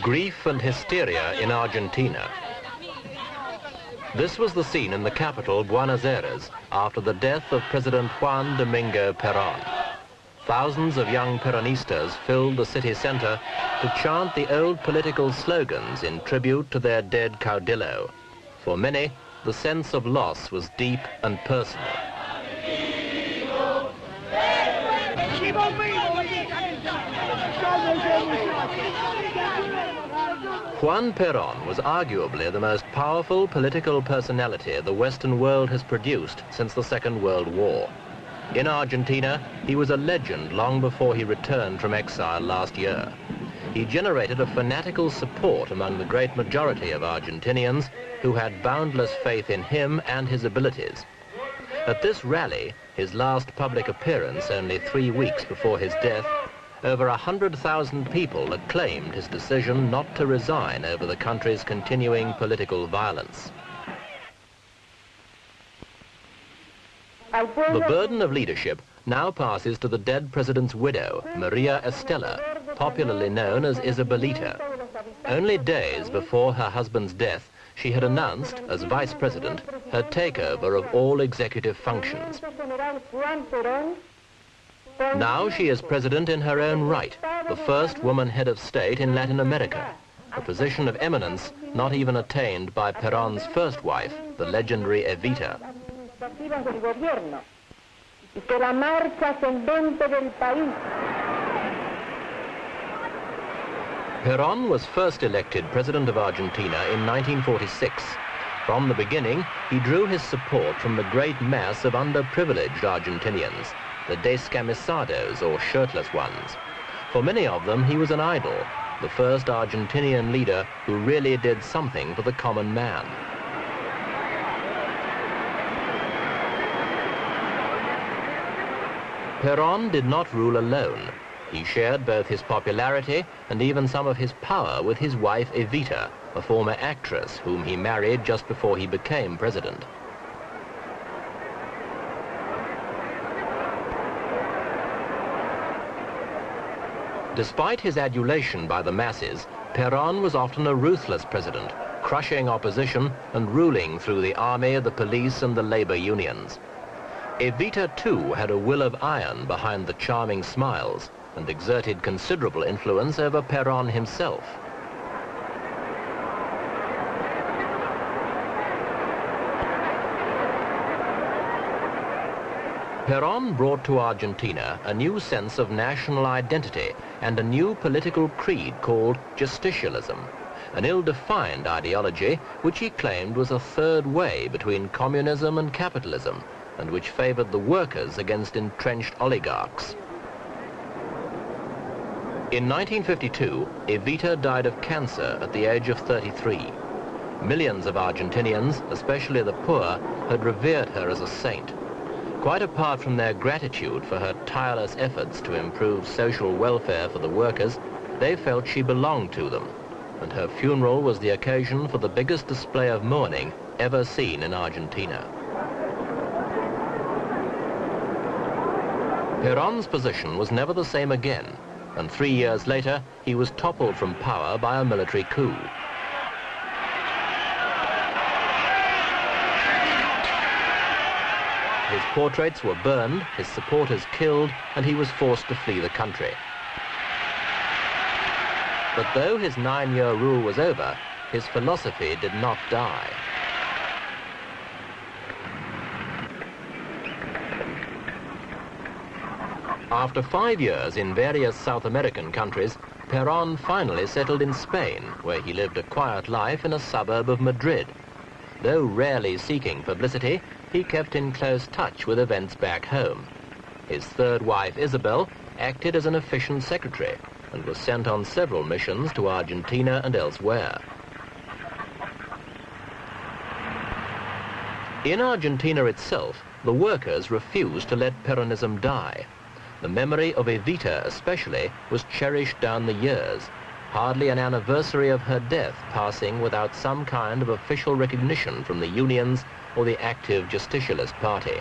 Grief and hysteria in Argentina. This was the scene in the capital, Buenos Aires, after the death of President Juan Domingo Peron. Thousands of young Peronistas filled the city center to chant the old political slogans in tribute to their dead caudillo. For many, the sense of loss was deep and personal. Juan Peron was arguably the most powerful political personality the Western world has produced since the Second World War. In Argentina, he was a legend long before he returned from exile last year. He generated a fanatical support among the great majority of Argentinians who had boundless faith in him and his abilities. At this rally, his last public appearance only 3 weeks before his death, over 100,000 people acclaimed his decision not to resign over the country's continuing political violence. The burden of leadership now passes to the dead president's widow, Maria Estela, popularly known as Isabelita. Only days before her husband's death, she had announced, as vice president, her takeover of all executive functions. Now she is president in her own right, the first woman head of state in Latin America, a position of eminence not even attained by Peron's first wife, the legendary Evita. Peron was first elected president of Argentina in 1946. From the beginning, he drew his support from the great mass of underprivileged Argentinians, the descamisados, or shirtless ones. For many of them, he was an idol, the first Argentinian leader who really did something for the common man. Peron did not rule alone. He shared both his popularity and even some of his power with his wife Evita, a former actress whom he married just before he became president. Despite his adulation by the masses, Peron was often a ruthless president, crushing opposition and ruling through the army, the police, and the labor unions. Evita, too, had a will of iron behind the charming smiles and exerted considerable influence over Peron himself. Peron brought to Argentina a new sense of national identity and a new political creed called justicialism, an ill-defined ideology which he claimed was a third way between communism and capitalism, and which favored the workers against entrenched oligarchs. In 1952, Evita died of cancer at the age of 33. Millions of Argentinians, especially the poor, had revered her as a saint. Quite apart from their gratitude for her tireless efforts to improve social welfare for the workers, they felt she belonged to them, and her funeral was the occasion for the biggest display of mourning ever seen in Argentina. Peron's position was never the same again, and 3 years later, he was toppled from power by a military coup. His portraits were burned, his supporters killed, and he was forced to flee the country. But though his 9-year rule was over, his philosophy did not die. After 5 years in various South American countries, Peron finally settled in Spain, where he lived a quiet life in a suburb of Madrid. Though rarely seeking publicity, he kept in close touch with events back home. His third wife, Isabel, acted as an efficient secretary and was sent on several missions to Argentina and elsewhere. In Argentina itself, the workers refused to let Peronism die. The memory of Evita especially was cherished down the years, hardly an anniversary of her death passing without some kind of official recognition from the unions or the active Justicialist Party.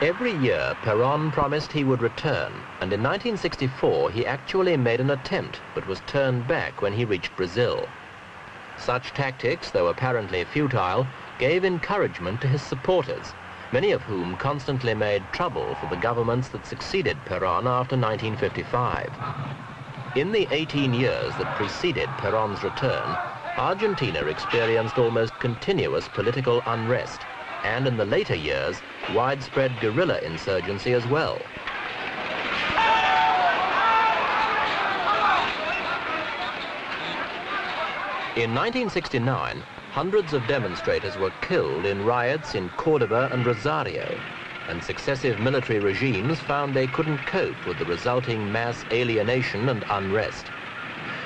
Every year, Peron promised he would return, and in 1964 he actually made an attempt, but was turned back when he reached Brazil. Such tactics, though apparently futile, gave encouragement to his supporters, many of whom constantly made trouble for the governments that succeeded Peron after 1955. In the 18 years that preceded Peron's return, Argentina experienced almost continuous political unrest, and in the later years, widespread guerrilla insurgency as well. In 1969, hundreds of demonstrators were killed in riots in Cordoba and Rosario, and successive military regimes found they couldn't cope with the resulting mass alienation and unrest.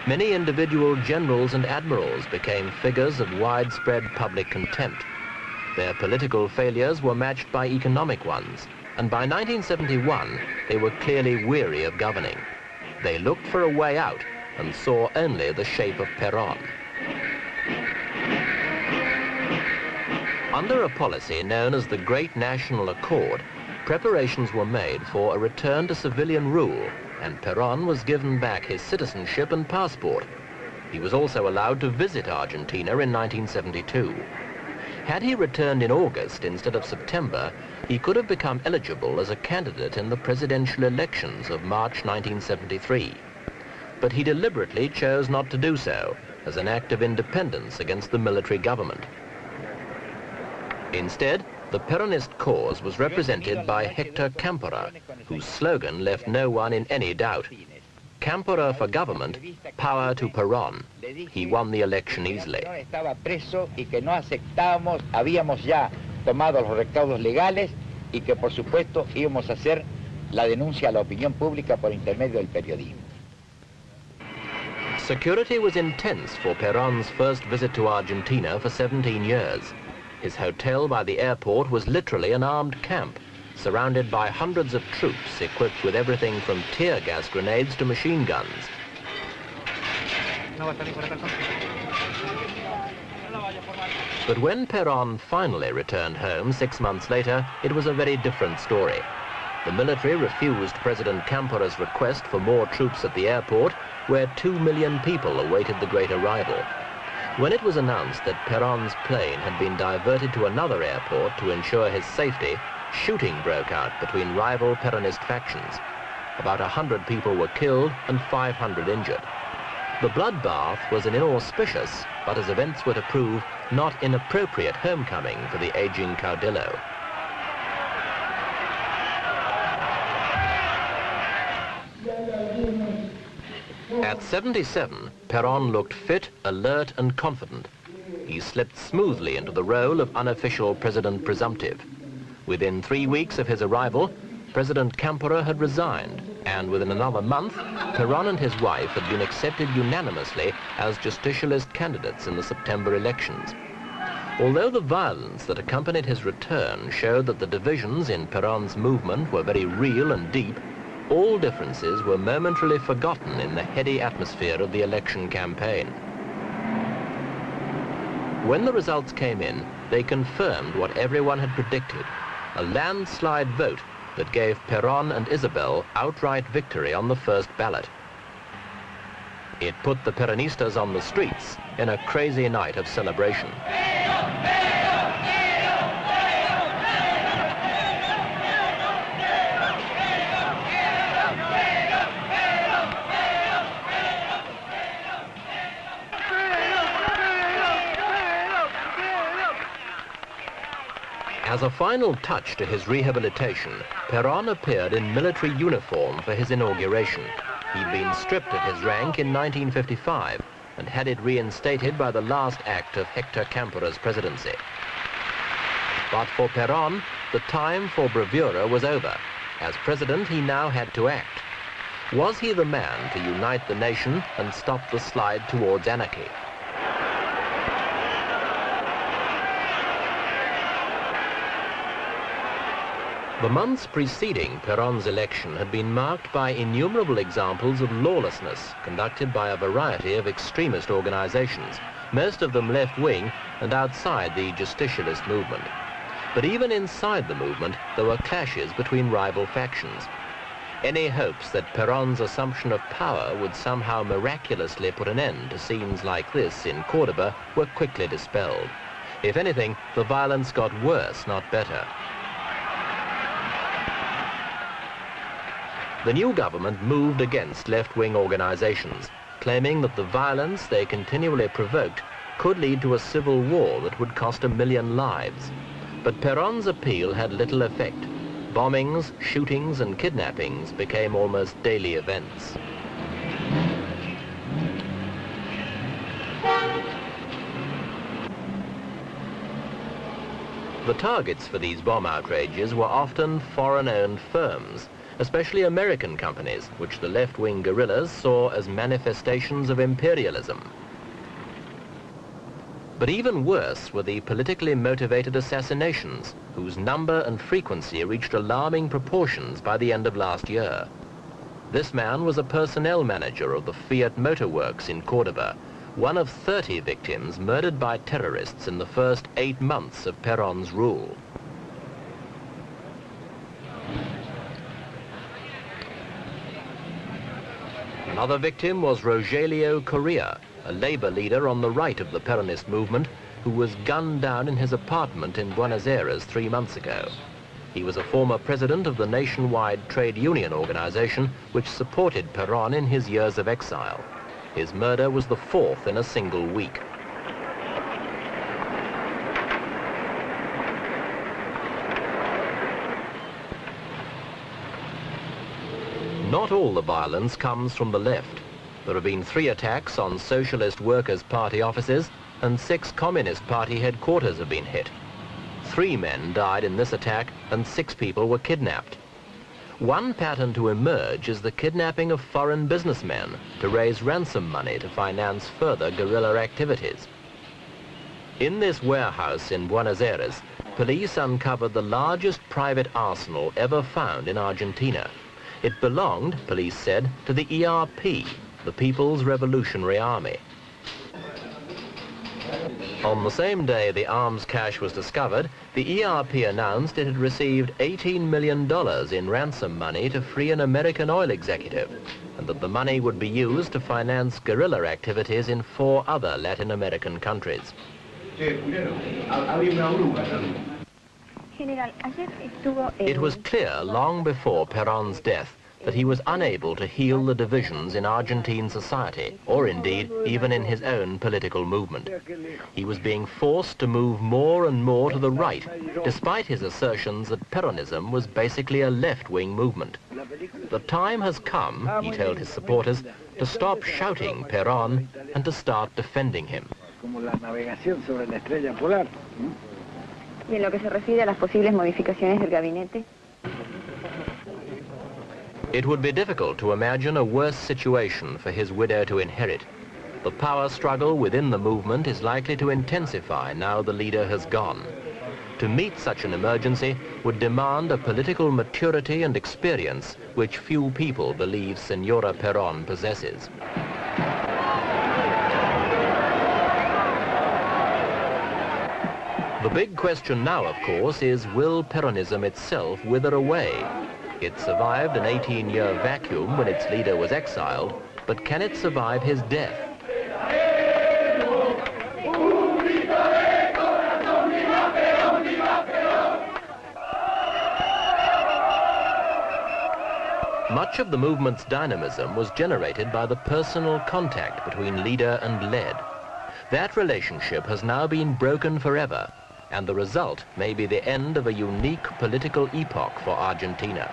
Many individual generals and admirals became figures of widespread public contempt. Their political failures were matched by economic ones, and by 1971, they were clearly weary of governing. They looked for a way out and saw only the shape of Peron. Under a policy known as the Great National Accord, preparations were made for a return to civilian rule, and Peron was given back his citizenship and passport. He was also allowed to visit Argentina in 1972. Had he returned in August instead of September, he could have become eligible as a candidate in the presidential elections of March 1973. But he deliberately chose not to do so, as an act of independence against the military government. Instead, the Peronist cause was represented by Hector Cámpora, whose slogan left no one in any doubt. Cámpora for government, power to Peron. He won the election easily. Estaba preso y que no aceptábamos, habíamos ya tomado los recaudos legales y que por supuesto íbamos a hacer la denuncia a la opinión pública por intermedio del periodismo. Security was intense for Peron's first visit to Argentina for 17 years. His hotel by the airport was literally an armed camp, surrounded by hundreds of troops equipped with everything from tear gas grenades to machine guns. But when Peron finally returned home 6 months later, it was a very different story. The military refused President Cámpora's request for more troops at the airport, where 2 million people awaited the great arrival. When it was announced that Peron's plane had been diverted to another airport to ensure his safety, shooting broke out between rival Peronist factions. About 100 people were killed and 500 injured. The bloodbath was an inauspicious, but as events were to prove, not inappropriate homecoming for the aging caudillo. At 77, Peron looked fit, alert and confident. He slipped smoothly into the role of unofficial president presumptive. Within 3 weeks of his arrival, President Cámpora had resigned, and within another month, Peron and his wife had been accepted unanimously as justicialist candidates in the September elections. Although the violence that accompanied his return showed that the divisions in Peron's movement were very real and deep, all differences were momentarily forgotten in the heady atmosphere of the election campaign. When the results came in, they confirmed what everyone had predicted, a landslide vote that gave Peron and Isabel outright victory on the first ballot. It put the Peronistas on the streets in a crazy night of celebration. As a final touch to his rehabilitation, Peron appeared in military uniform for his inauguration. He'd been stripped of his rank in 1955 and had it reinstated by the last act of Hector Cámpora's presidency. But for Peron, the time for bravura was over. As president, he now had to act. Was he the man to unite the nation and stop the slide towards anarchy? The months preceding Peron's election had been marked by innumerable examples of lawlessness conducted by a variety of extremist organizations, most of them left-wing and outside the justicialist movement. But even inside the movement, there were clashes between rival factions. Any hopes that Peron's assumption of power would somehow miraculously put an end to scenes like this in Cordoba were quickly dispelled. If anything, the violence got worse, not better. The new government moved against left-wing organizations, claiming that the violence they continually provoked could lead to a civil war that would cost 1 million lives. But Peron's appeal had little effect. Bombings, shootings, and kidnappings became almost daily events. The targets for these bomb outrages were often foreign-owned firms, especially American companies, which the left-wing guerrillas saw as manifestations of imperialism. But even worse were the politically motivated assassinations, whose number and frequency reached alarming proportions by the end of last year. This man was a personnel manager of the Fiat Motor Works in Cordoba, one of 30 victims murdered by terrorists in the first 8 months of Peron's rule. Another victim was Rogelio Correa, a labor leader on the right of the Peronist movement, who was gunned down in his apartment in Buenos Aires 3 months ago. He was a former president of the nationwide trade union organization which supported Peron in his years of exile. His murder was the 4th in a single week. Not all the violence comes from the left. There have been 3 attacks on Socialist Workers' Party offices, and 6 Communist Party headquarters have been hit. 3 men died in this attack, and 6 people were kidnapped. One pattern to emerge is the kidnapping of foreign businessmen to raise ransom money to finance further guerrilla activities. In this warehouse in Buenos Aires, police uncovered the largest private arsenal ever found in Argentina. It belonged, police said, to the ERP, the People's Revolutionary Army. On the same day the arms cache was discovered, the ERP announced it had received $18 million in ransom money to free an American oil executive, and that the money would be used to finance guerrilla activities in 4 other Latin American countries. It was clear long before Peron's death that he was unable to heal the divisions in Argentine society, or indeed even in his own political movement. He was being forced to move more and more to the right, despite his assertions that Peronism was basically a left-wing movement. The time has come, he told his supporters, to stop shouting Peron and to start defending him. Y en lo que se refiere a las posibles modificaciones del gabinete. It would be difficult to imagine a worse situation for his widow to inherit. The power struggle within the movement is likely to intensify now the leader has gone. To meet such an emergency would demand a political maturity and experience which few people believe Senora Peron possesses. The big question now, of course, is will Peronism itself wither away? It survived an 18-year vacuum when its leader was exiled, but can it survive his death? Much of the movement's dynamism was generated by the personal contact between leader and led. That relationship has now been broken forever, and the result may be the end of a unique political epoch for Argentina.